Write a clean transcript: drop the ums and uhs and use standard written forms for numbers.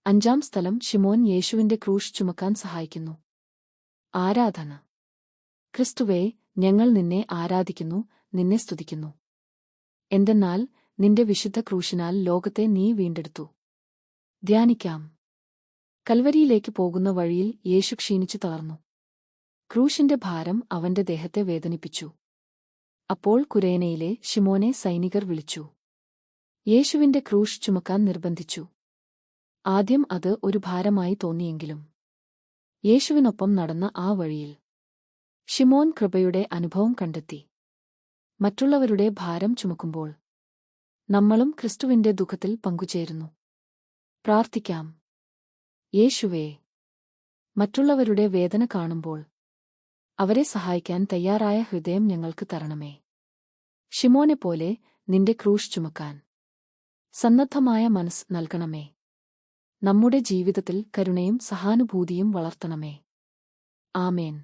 5-ാം സ്ഥലം ശിമോൻ യേശുവിന്റെ ക്രൂശ് ചുമക്കാൻ സഹായിക്കുന്നു. ആരാധന. ക്രിസ്തുവേ, ഞങ്ങൾ നിന്നെ ആരാധിക്കുന്നു, നിന്നെ സ്തുതിക്കുന്നു. എന്തെന്നാൽ നിന്റെ വിശുദ്ധ ക്രൂശിനാൽ ലോകത്തെ നീ വീണ്ടെടുത്തു. ധ്യാനിക്കാം. കൽവരിയിലേക്ക് പോകുന്ന വഴിയിൽ യേശു ക്ഷീണിച്ചു തളർന്നു. ക്രൂശിന്റെ ഭാരം അവന്റെ ദേഹത്തെ വേദനിപ്പിച്ചു. അപ്പോൾ കുരേനയിലെ ശിമോനെ സൈനികർ വിളിച്ചു. യേശുവിന്റെ ക്രൂശ് ചുമക്കാൻ നിർബന്ധിച്ചു. ആദ്യം അത് ഒരു ഭാരമായി തോന്നിയെങ്കിലും യേശുവിനൊപ്പം നടന്ന ആ വഴിയിൽ ശിമോൻ കൃപയുടെ അനുഭവം കണ്ടെത്തി. മറ്റുള്ളവരുടെ ഭാരം ചുമക്കുമ്പോൾ നമ്മളും ക്രിസ്തുവിന്റെ ദുഃഖത്തിൽ പങ്കുചേരുന്നു. പ്രാർത്ഥിക്കാം. യേശുവേ, മറ്റുള്ളവരുടെ വേദന കാണുമ്പോൾ അവരെ സഹായിക്കാൻ തയ്യാറായ ഹൃദയം ഞങ്ങൾക്ക് തരണമേ. ശിമോനെപ്പോലെ നിന്റെ ക്രൂശ് ചുമക്കാൻ സന്നദ്ധമായ മനസ്സ് നൽകണമേ. നമ്മുടെ ജീവിതത്തിൽ കരുണയും സഹാനുഭൂതിയും വളർത്തണമേ. ആമേൻ.